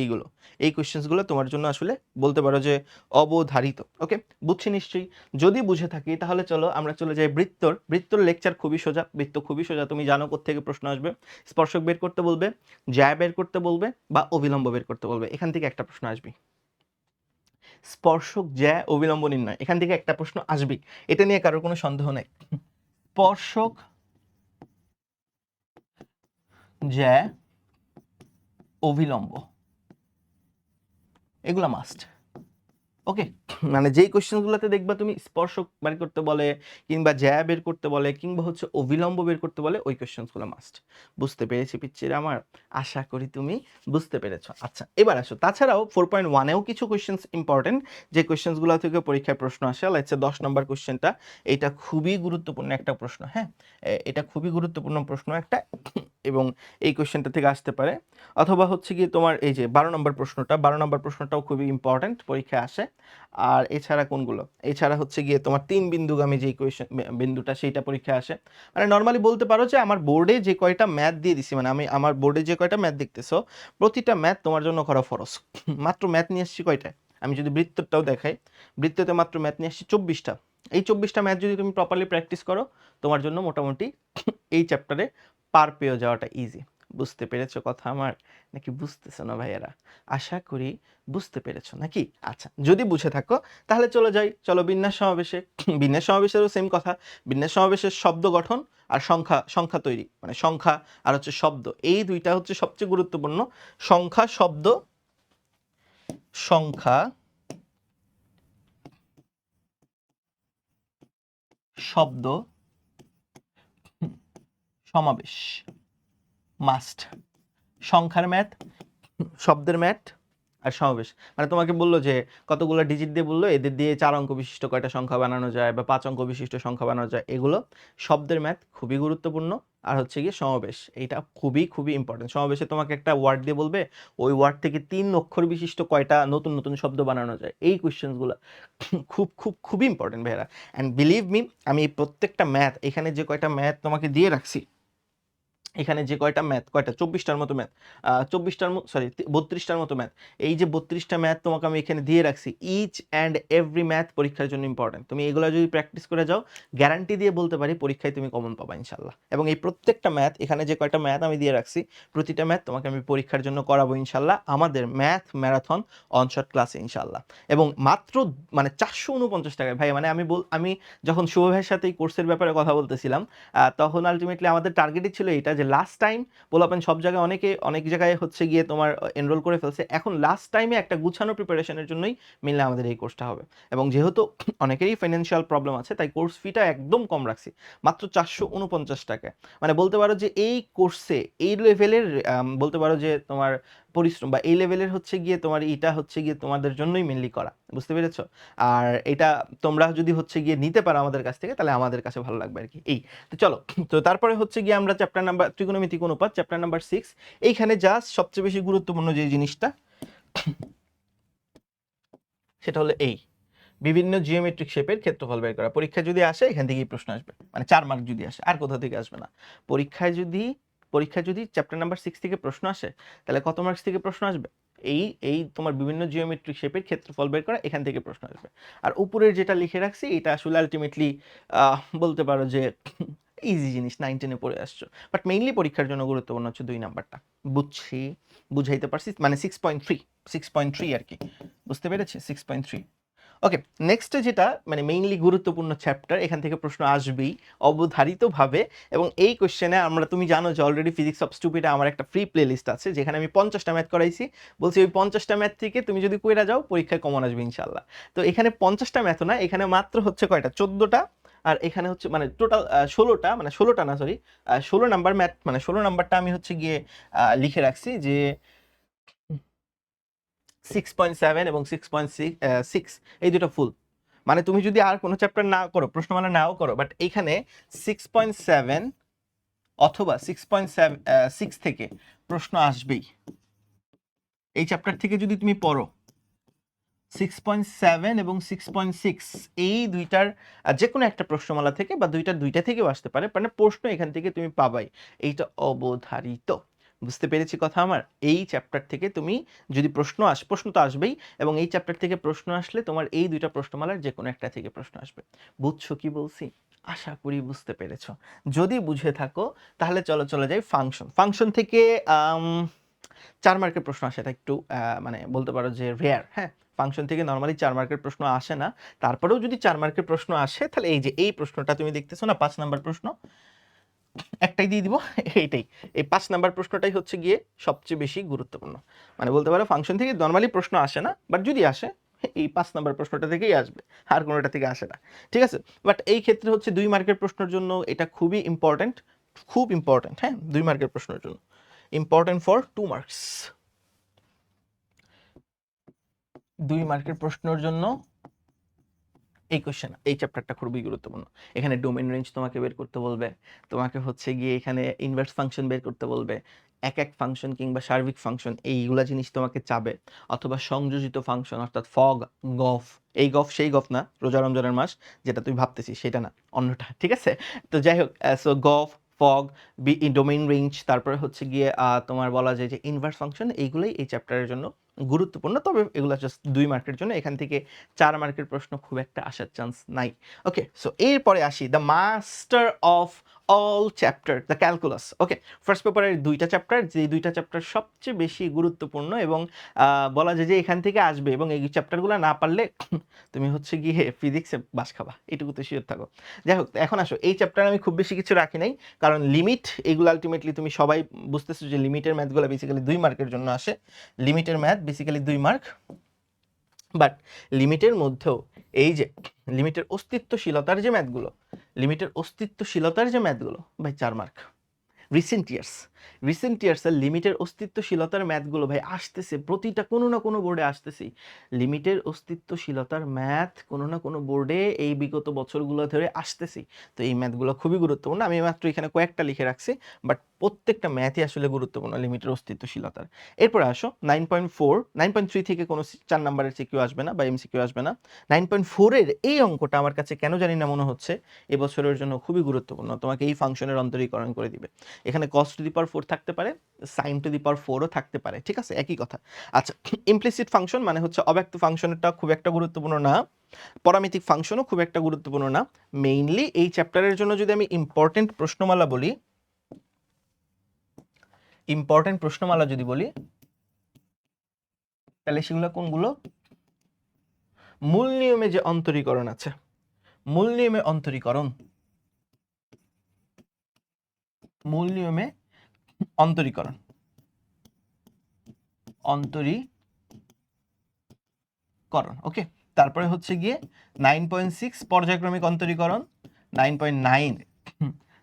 Speaker 1: এইগুলো, এই কোশ্চেন্সগুলো তোমার জন্য আসলে বলতে পারো যে অবধারিত। ওকে, বুঝছি নিশ্চয়ই? যদি বুঝে থাকি তাহলে চলো আমরা চলে যাই বৃত্তর লেকচার খুবই সোজা, বৃত্ত খুবই সোজা। তুমি জানো কোত্থেকে প্রশ্ন আসবে। স্পর্শক বের করতে বলবে, জ্যা বের করতে বলবে বা অবিলম্ব বের করতে বলবে, এখান থেকে একটা প্রশ্ন আসবে। স্পর্শক জ্যা অবিলম্ব নির্ণয়, এখান থেকে একটা প্রশ্ন আসবেই, এটা নিয়ে কারোর কোনো সন্দেহ নাই। স্পর্শক জ্যা অবিলম্ব, এগুলা মাস্ট। ওকে, মানে যেই কোশ্চেনগুলোতে দেখবা তুমি স্পর্শক বের করতে বলে কিংবা জ্যা বের করতে বলে কিংবা হচ্ছে অবিলম্ব বের করতে বলে, ওই কোশ্চেনগুলো মাস্ট। বুঝতে পেরেছি পিচ্চির আমার? আশা করি তুমি বুঝতে পেরেছো। আচ্ছা, এবার আসো, তাছাড়াও 4.1এও কিছু কোশ্চেন্স ইম্পর্টেন্ট, যে কোশ্চেনগুলো থেকে পরীক্ষায় প্রশ্ন আসে। লাইক 10 নম্বর কোশ্চেনটা, এটা খুবই গুরুত্বপূর্ণ একটা প্রশ্ন। হ্যাঁ, এটা খুবই গুরুত্বপূর্ণ প্রশ্ন একটা, এবং এই কোশ্চেনটা থেকে আসতে পারে। অথবা হচ্ছে কি তোমার এই যে 12 নম্বর প্রশ্নটা, 12 নম্বর প্রশ্নটাও খুবই ইম্পর্টেন্ট, পরীক্ষায় আসে। আর এছাড়া কোনগুলো, এছাড়া হচ্ছে গিয়ে তোমার 3 বিন্দুগামী যে কোয়েশ্চেন বিন্দুটা, সেইটা পরীক্ষায় আসে। মানে নর্মালি বলতে পারো যে আমার বোর্ডে যে কয়টা ম্যাথ দিয়ে দিছি, মানে আমি আমার বোর্ডে যে কয়টা ম্যাথ দেখতেছো, প্রতিটা ম্যাথ তোমার জন্য করা ফরজ। মাত্র ম্যাথ নিয়ে আসছি কয়টা, আমি যদি বৃত্তটাও দেখাই, বৃত্ততে মাত্র ম্যাথ নিয়ে আসছি 24টা। এই 24টা ম্যাথ যদি তুমি প্রপারলি প্র্যাকটিস করো, তোমার জন্য মোটামুটি এই চ্যাপ্টারে পার পেয়ে যাওয়াটা ইজি। বুঝতে পেরেছো কথা আমার, নাকি বুঝতেছো না ভাইয়েরা? আশা করি বুঝতে পেরেছো নাকি? আচ্ছা, যদি বুঝে থাকো তাহলে চলো বিন্যাস সমাবেশে। বিন্যাস সমাবেশেরও সেম কথা। বিন্যাস সমাবেশের শব্দ গঠন আর সংখ্যা তৈরি, মানে সংখ্যা আর হচ্ছে শব্দ, এই দুইটা হচ্ছে সবচেয়ে গুরুত্বপূর্ণ। সংখ্যা শব্দ, সংখ্যা শব্দ সমাবেশ মাস্ট। সংখ্যার ম্যাথ, শব্দের ম্যাথ আর সমাবেশ। মানে তোমাকে বললো যে কতগুলো ডিজিট দিয়ে বললো এদের দিয়ে 4 অঙ্ক বিশিষ্ট কয়টা সংখ্যা বানানো যায় বা 5 অঙ্ক বিশিষ্ট সংখ্যা বানানো যায়, এগুলো শব্দের ম্যাথ খুবই গুরুত্বপূর্ণ। আর হচ্ছে গিয়ে সমাবেশ, এইটা খুবই খুবই ইম্পর্টেন্ট। সমাবেশে তোমাকে একটা ওয়ার্ড দিয়ে বলবে, ওই ওয়ার্ড থেকে 3 অক্ষর বিশিষ্ট কয়টা নতুন নতুন শব্দ বানানো যায়, এই কোয়েশ্চেনগুলো খুবই ইম্পর্টেন্ট ভাইয়ারা। অ্যান্ড বিলিভ মি, আমি প্রত্যেকটা ম্যাথ, এখানে যে কয়টা ম্যাথ তোমাকে দিয়ে রাখছি, এখানে যে কয়টা ম্যাথ, কয়টা 24টার মতো ম্যাথ, 24টার সরি 32টার মতো ম্যাথ, এই যে 32টা ম্যাথ তোমাকে আমি এখানে দিয়ে রাখছি, ইচ অ্যান্ড এভরি ম্যাথ পরীক্ষার জন্য ইম্পর্টেন্ট। তুমি এগুলো যদি প্র্যাকটিস করে যাও, গ্যারান্টি দিয়ে বলতে পারি পরীক্ষায় তুমি কমন পাবা ইনশাল্লাহ। এবং এই প্রত্যেকটা ম্যাথ, এখানে যে কয়টা ম্যাথ আমি দিয়ে রাখছি, প্রতিটা ম্যাথ তোমাকে আমি পরীক্ষার জন্য করাবো ইনশাল্লাহ, আমাদের ম্যাথ ম্যারাথন অনশট ক্লাসে ইনশাল্লাহ। এবং মাত্র মানে 449 টাকায় ভাই, মানে আমি যখন শুভ ভাইয়ের সাথে এই কোর্সের ব্যাপারে কথা বলতেছিলাম, তখন আলটিমেটলি আমাদের টার্গেটই ছিল এটা, যে লাস্ট টাইম পোলাপান সব জায়গায় অনেক জায়গায় হচ্ছে গিয়ে তোমার এনরোল করে ফেলছে, এখন লাস্ট টাইমে একটা গুছানো প্রিপারেশনের জন্যই মেনলি আমাদের এই কোর্সটা হবে। এবং যেহেতু অনেকেরই ফাইন্যান্সিয়াল প্রবলেম আছে, তাই কোর্স ফিটা একদম কম রাখছি, মাত্র 449 টাকা। মানে বলতে পারো যে এই কোর্সে এই লেভেলের বলতে পারো যে তোমার পরিশ্রম বা এই লেভেলের হচ্ছে গিয়ে তোমার এটা হচ্ছে গিয়ে তোমাদের জন্যই মেনলি করা, বুঝতে পেরেছো? আর এটা তোমরা যদি হচ্ছে গিয়ে নিতে পারো আমাদের কাছ থেকে, তাহলে আমাদের কাছে ভালো লাগবে আর কি। এই তো চলো, তো তারপরে হচ্ছে গিয়ে আমরা চ্যাপ্টার নাম্বার ত্রিকোণমিতিক অনুপাত চ্যাপ্টার নাম্বার 6, এইখানে জাস্ট সবচেয়ে বেশি গুরুত্বপূর্ণ যে জিনিসটা সেটা হলো এই বিভিন্ন জিওমেট্রিক শেপের ক্ষেত্রফল বের করা। পরীক্ষা যদি আসে এখান থেকেই প্রশ্ন আসবে, মানে 4 মার্ক যদি আসে, আর কোথা থেকে আসবে না। পরীক্ষায় যদি চ্যাপ্টার নাম্বার 6 থেকে প্রশ্ন আসে, তাহলে কত মার্কস থেকে প্রশ্ন আসবে? এই তোমার বিভিন্ন জিওমেট্রিক শেপের ক্ষেত্রফল বের করা, এখান থেকে প্রশ্ন আসবে। আর উপরের যেটা লিখে রাখছি এটা আসলে আলটিমেটলি বলতে পারো যে ইজি জিনিস, 9 10-এ পড়ে আসছো, বাট মেইনলি পরীক্ষার জন্য গুরুত্বপূর্ণ হচ্ছে 2 নাম্বারটা। বুঝাইতে পারছি, মানে 6.3 আর কি, বুঝতে পেরেছি? 6.3। ওকে, নেক্সট যেটা মানে মেইনলি গুরুত্বপূর্ণ চ্যাপ্টার, এখান থেকে প্রশ্ন আসবেই অবধারিতভাবে। এবং এই কোশ্চেনে তুমি জানো যে অলরেডি ফিজিক্স অফ স্টুপিডে আমার একটা ফ্রি প্লেলিস্ট আছে, যেখানে আমি 50টা ম্যাথ করাইছি। বলছি ওই 50টা ম্যাথ থেকে তুমি যদি কইরা যাও, পরীক্ষায় কমন আসবে ইনশাল্লাহ। তো এখানে 50টা ম্যাথও না, এখানে মাত্র হচ্ছে কয়টা, 14টা। আর এখানে হচ্ছে মানে টোটাল 16টা, মানে 16টা না সরি, 16 নাম্বার ম্যাথ, মানে 16 নাম্বারটা আমি হচ্ছে গিয়ে লিখে রাখছি যে 6.7 এবং 6.6 এই দুটো ফুল। মানে তুমি যদি আর কোনো চ্যাপ্টার না করো, প্রশ্নমালা নাও করো, বাট এইখানে 6.7 অথবা 6.6 থেকে প্রশ্ন আসবেই। এই চ্যাপ্টার থেকে যদি তুমি পড়ো 6.7 এবং 6.6 এই দুইটার যে কোনো একটা প্রশ্নমালা থেকে বা দুইটা থেকেও আসতে পারে, মানে প্রশ্ন এখান থেকে তুমি পাবাই, এইটা অবধারিত। বুঝতে পেরেছি কথা আমার? এই চ্যাপ্টার থেকে তুমি যদি প্রশ্ন তো আসবেই, এবং এই চ্যাপ্টার থেকে প্রশ্ন আসলে তোমার এই দুইটা প্রশ্নমালার যে কোনো একটা থেকে প্রশ্ন আসবে। বুঝছো কি বলছি? আশা করি বুঝতে পেরেছো। যদি বুঝে থাকো তাহলে চলে যাই ফাংশন থেকে 4 মার্কের প্রশ্ন আসে, এটা একটু মানে বলতে পারো যে রেয়ার। হ্যাঁ, ফাংশন থেকে নর্মালি 4 মার্কের প্রশ্ন আসে না, তারপরেও যদি 4 মার্কের প্রশ্ন আসে, তাহলে এই যে এই প্রশ্নটা তুমি দেখতেছো না, 5 নাম্বার প্রশ্ন, একটাই দিয়ে দিব এইটাই। এই 5 নাম্বার প্রশ্নটাই হচ্ছে গিয়ে সবচেয়ে বেশি গুরুত্বপূর্ণ। মানে বলতে পারো ফাংশন থেকে নর্মালি প্রশ্ন আসে না, বাট যদি আসে এই 5 নাম্বার প্রশ্নটা থেকেই আসবে, আর কোনোটা থেকে আসে না, ঠিক আছে? বাট এই ক্ষেত্রে হচ্ছে 2 মার্কের প্রশ্নের জন্য এটা খুবই ইম্পর্টেন্ট, খুব ইম্পর্টেন্ট। হ্যাঁ, 2 মার্কের প্রশ্নের জন্য ইম্পর্টেন্ট ফর 2 মার্কস। 2 মার্কের প্রশ্নের জন্য এই কোশ্চেন, এই চ্যাপ্টারটা খুবই গুরুত্বপূর্ণ। এখানে ডোমেন রেঞ্জ তোমাকে বের করতে বলবে, তোমাকে হচ্ছে গিয়ে এখানে ইনভার্স ফাংশন বের করতে বলবে, এক ফাংশন কিংবা সার্বিক ফাংশন এইগুলা জিনিস তোমাকে চাবে, অথবা সংযোজিত ফাংশন অর্থাৎ ফগ, গফ। এই গফ সেই গফ না, রোজা রমজানের মাস যেটা তুই ভাবতেছিস সেটা না, অন্যটা, ঠিক আছে? তো যাই হোক, সো গফ, ফগ, ডোমেইন রেঞ্জ, তারপরে হচ্ছে গিয়ে তোমার বলা যায় যে ইনভার্স ফাংশন, এইগুলোই এই চ্যাপ্টারের জন্য গুরুত্বপূর্ণ। তবে এগুলো জাস্ট 2 মার্কের জন্য, এখান থেকে 4 মার্কের প্রশ্ন খুব একটা আসার চান্স নাই। ওকে, সো এরপরে আসি the master of all chapter, the calculus. Okay, first পেপারের 2টা চ্যাপ্টার, যে 2টা চ্যাপ্টার সবচেয়ে বেশি গুরুত্বপূর্ণ এবং বলা যায় যে এখান থেকে আসবে, এবং এই চ্যাপ্টারগুলো না পারলে তুমি হচ্ছে গিয়ে ফিজিক্সে বাস খাবা, এটুকু তো শিওর থাকো। যাই হোক, এখন আসো, এই চ্যাপ্টারে আমি খুব বেশি কিছু রাখি নাই, কারণ লিমিট এগুলো আলটিমেটলি তুমি সবাই বুঝতেছো যে লিমিটের ম্যাথগুলো বেসিক্যালি 2 মার্কের জন্য আসে। লিমিটের ম্যাথ বেসিক্যালি 2 মার্ক, বাট লিমিটের মধ্যেও এই যে লিমিটের অস্তিত্বশীলতার যে ম্যাথগুলো ভাই 4 মার্ক। রিসেন্ট ইয়ার্সের লিমিটের অস্তিত্বশীলতার ম্যাথগুলো ভাই আসতেছে, প্রতিটা কোনো না কোনো বোর্ডে আসতেছি। লিমিটের অস্তিত্বশীলতার ম্যাথ কোনো না কোনো বোর্ডে এই বিগত বছরগুলো ধরে আসতেছি। তো এই ম্যাথগুলো খুবই গুরুত্বপূর্ণ, আমি মাত্র এখানে কয়েকটা লিখে রাখছি, বাট প্রত্যেকটা ম্যাথই আসলে গুরুত্বপূর্ণ লিমিটের অস্তিত্বশীলতার। এরপরে আসো 9.3 থেকে কোনো 4 নাম্বারের সিকিউ আসবে না বা এমসিকিউ আসবে না। 9.4-এর এই অঙ্কটা আমার কাছে কেন জানি না মনে হচ্ছে এবছরের জন্য খুবই গুরুত্বপূর্ণ, তোমাকে এই ফাংশনের অন্তরীকরণ করে দিবে। এখানে cos টু দি পাওয়ার 4 থাকতে পারে, sin টু দি পাওয়ার 4ও থাকতে পারে, ঠিক আছে, একই কথা। আচ্ছা, ইমপ্লিসিট ফাংশন মানে হচ্ছে অব্যক্ত ফাংশনটা খুব একটা গুরুত্বপূর্ণ না, পরামিতিক ফাংশনও খুব একটা গুরুত্বপূর্ণ না। মেইনলি এই চ্যাপ্টারের জন্য যদি আমি ইম্পর্টেন্ট প্রশ্নমালা বলি, তাহলে সেগুলো কোনগুলো? মূল নিয়মে যে অন্তরীকরণ আছে, মূল নিয়মে অন্তরীকরণ, ওকে। তারপরে হচ্ছে গিয়ে 9.6 পর্যায়ক্রমিক অন্তরীকরণ, 9.9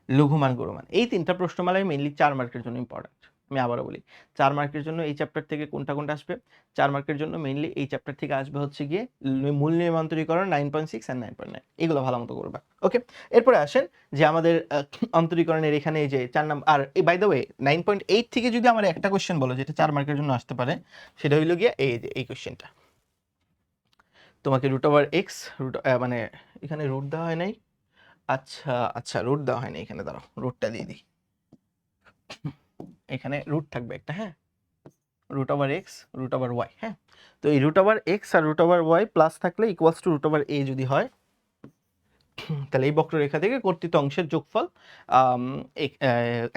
Speaker 1: লঘুমান গুণমান। এই তিনটা প্রশ্নমালায় মেইনলি 4 মার্কের জন্য ইম্পর্টেন্ট। আমি আবারও বলি 4 মার্কের জন্য এই চ্যাপ্টার থেকে কোনটা কোনটা আসবে? 4 মার্কের জন্য মেইনলি এই চ্যাপ্টার থেকে আসবে হচ্ছে গিয়ে মূল নিয়ম অন্তরীকরণ 9.6 এন্ড 9.9, এগুলো ভালো মতো করবা, ওকে। এরপরে আসেন যে আমাদের অন্তরীকরণের এখানে এই যে 4 নাম্বার, আর বাই দ্য ওয়ে 9.8 থেকে যদি আমার একটা কোশ্চেন বলো যেটা 4 মার্কের জন্য আসতে পারে, সেটা হইলো গিয়ে এই যে এই কোশ্চেনটা, তোমাকে রুট ওভার এক্স, মানে এখানে রুট দেওয়া হয় নাই, আচ্ছা আচ্ছা রুট দেওয়া হয়নি এখানে, দাঁড়াও রুটটা দিয়ে দিই, এখানে রুট থাকবে একটা, হ্যাঁ, root over x, root over y, হ্যাঁ। তো এই রুট ওভার এক্স আর রুট ওভার ওয়াই প্লাস থাকলে equals to root over A যদি হয়, তাহলে এই বক্ররেখা থেকে কর্তৃত অংশের যোগফল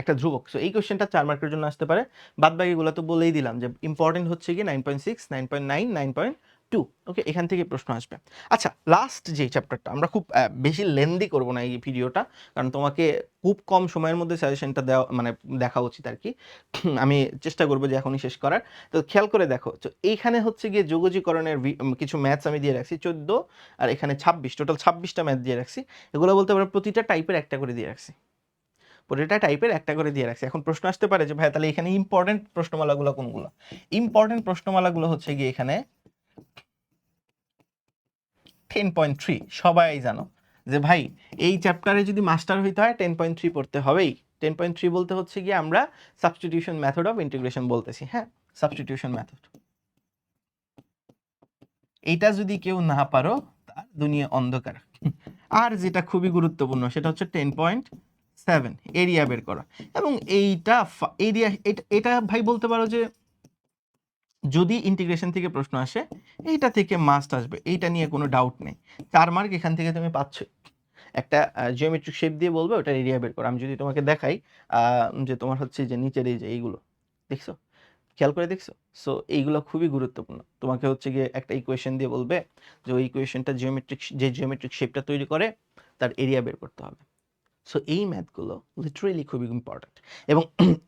Speaker 1: একটা ধ্রুবক। সো এই কোশ্চেনটা 4 মার্কের জন্য আসতে পারে। বাদ বাকিগুলো তো বলেই দিলাম যে ইম্পর্টেন্ট হচ্ছে কি 9.6, 9.9, 9.2, ওকে, এখান থেকে প্রশ্ন আসবে। আচ্ছা, লাস্ট যে চ্যাপ্টারটা, আমরা খুব বেশি লেন্দি করব না এই ভিডিওটা, কারণ তোমাকে খুব কম সময়ের মধ্যে সাজেশনটা দেওয়া মানে দেখা উচিত আর কি। আমি চেষ্টা করবো যে এখনই শেষ করার। তো খেয়াল করে দেখো, তো এইখানে হচ্ছে গিয়ে যোগজীকরণের কিছু ম্যাথস আমি দিয়ে রাখছি 14, আর এখানে 26, টোটাল 26টা ম্যাথ দিয়ে রাখছি। এগুলো বলতে পারো প্রতিটা টাইপের একটা করে দিয়ে রাখছি, প্রতিটা টাইপের একটা করে দিয়ে রাখছি। এখন প্রশ্ন আসতে পারে যে ভাই তাহলে এখানে ইম্পর্টেন্ট প্রশ্নমালাগুলো কোনগুলো? ইম্পর্টেন্ট প্রশ্নমালাগুলো হচ্ছে গিয়ে এখানে 10.3, সবাই জানো যে ভাই এই চ্যাপ্টারে যদি মাস্টার হইতে হয় 10.3 পড়তে হবেই। 10.3 বলতে হচ্ছে গিয়ে আমরা সাবস্টিটিউশন মেথড অফ ইন্টিগ্রেশন বলতেছি, হ্যাঁ, সাবস্টিটিউশন মেথড। এইটা যদি কেউ না পারো তার দুনিয়া অন্ধকার। আর যেটা খুবই গুরুত্বপূর্ণ সেটা হচ্ছে 10.7 এরিয়া বের করা। এবং এইটা এরিয়া, এটা ভাই বলতে পারো যে যদি ইন্টিগ্রেশন থেকে প্রশ্ন আসে এইটা থেকে মাস্ট আসবে, এইটা নিয়ে কোনো ডাউট নেই। 4 মার্ক এখান থেকে তুমি পাচ্ছ। একটা জিওমেট্রিক শেপ দিয়ে বলবে ওটার এরিয়া বের করো। আমি যদি তোমাকে দেখাই যে তোমার হচ্ছে যে নিচের এই যে এইগুলো দেখছো, খেয়াল করে দেখছো? সো এইগুলো খুবই গুরুত্বপূর্ণ। তোমাকে হচ্ছে গিয়ে একটা ইকুয়েশন দিয়ে বলবে যে ওই ইকুয়েশনটা জিওমেট্রিক শেপটা তৈরি করে তার এরিয়া বের করতে হবে। সো এই ম্যাথগুলো লিটারেলি খুবই ইম্পর্ট্যান্ট। এবং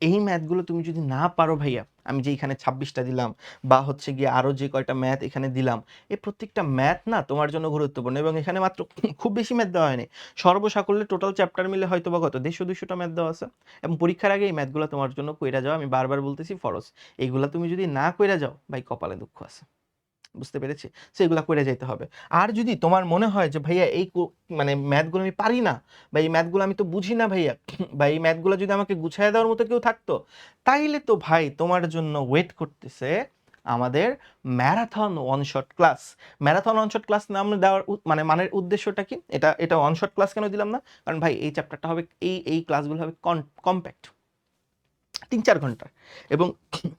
Speaker 1: এই ম্যাথগুলো তুমি যদি না পারো ভাইয়া, আমি যে এখানে 26টা দিলাম বা হচ্ছে গিয়ে আরও যে কয়টা ম্যাথ এখানে দিলাম, এই প্রত্যেকটা ম্যাথ না তোমার জন্য গুরুত্বপূর্ণ। এবং এখানে মাত্র খুব বেশি ম্যাথ দেওয়া হয়নি, সর্বসাকল্যে টোটাল চ্যাপ্টার মিলে হয়তো বা কত 150-200টা ম্যাথ দেওয়া আছে। এবং পরীক্ষার আগে এই ম্যাথগুলো তোমার জন্য কইরা যাও, আমি বারবার বলতেছি ফরজ। এইগুলা তুমি যদি না কইরা যাও ভাই কপালে দুঃখ আছে, বুঝতে পেরেছি? সো এগুলা করে যাইতে হবে। আর যদি তোমার মনে হয় যে ভাইয়া এই মানে ম্যাথগুলো আমি পারি না, বা এই ম্যাথগুলো আমি তো বুঝি না ভাইয়া, বা এই ম্যাথগুলো যদি আমাকে গুছায় দেওয়ার মতো কেউ থাকতো, তাইলে তো ভাই তোমার জন্য ওয়েট করতেছে আমাদের marathon one shot class. Marathon one shot class নাম দেওয়ার মানে মানের উদ্দেশ্যটা কি? এটা ওয়ান শট ক্লাস কেন দিলাম না? কারণ ভাই এই চ্যাপ্টারটা হবে, এই ক্লাসগুলো হবে কম্প্যাক্ট 3-4 ঘন্টার। এবং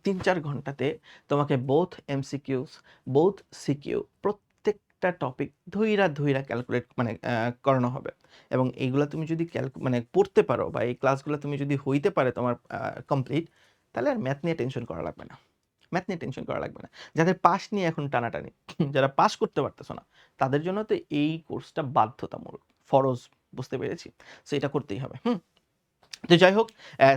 Speaker 1: 3-4 ঘন্টাতে তোমাকে বোথ এমসিকিউস, বোথ সিকিউ, প্রত্যেকটা টপিক ধইরা ক্যালকুলেট মানে করানো হবে। এবং এইগুলা তুমি যদি মানে পড়তে পারো, বা এই ক্লাসগুলো তুমি যদি হইতে পারে তোমার কমপ্লিট, তাহলে আর ম্যাথ নিয়ে টেনশন করা লাগবে না। ম্যাথ নিয়ে টেনশন করা লাগবে না। যাদের পাস নিয়ে এখন টানাটানি, যারা পাস করতে পারতেছো না, তাদের জন্য তো এই কোর্সটা বাধ্যতামূলক, ফরজ, বুঝতে পেরেছি? সো এটা করতেই হবে। তো যাই হোক,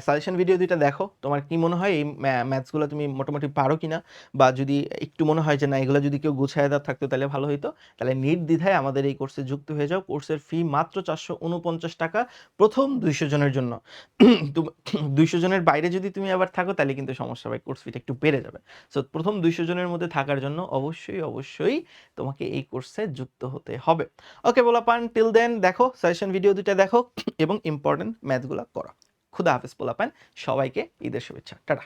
Speaker 1: সাজেশন ভিডিও দুইটা দেখো, তোমার কি মনে হয় এই ম্যাথসগুলো তুমি মোটামুটি পারো কিনা, বা যদি একটু মনে হয় যে না এগুলো যদি কেউ গুছায় দেওয়া থাকতো তাহলে ভালো হতো, তাহলে নির্দ্বিধায় আমাদের এই কোর্সে যুক্ত হয়ে যাও। কোর্সের ফি মাত্র 449 টাকা প্রথম 200 জনের জন্য। 200 জনের বাইরে যদি তুমি আবার থাকো তাহলে কিন্তু সমস্যা হবে, কোর্স ফিটা একটু বেড়ে যাবে। সো প্রথম 200 জনের মধ্যে থাকার জন্য অবশ্যই তোমাকে এই কোর্সে যুক্ত হতে হবে। ওকে পোলাপান, টিল দেন দেখো সাজেশন ভিডিও দুইটা দেখো এবং ইম্পর্টেন্ট ম্যাথগুলো করো। খুদা হাফেজ পোলাপান, সবাইকে ঈদের শুভেচ্ছা, টাটা।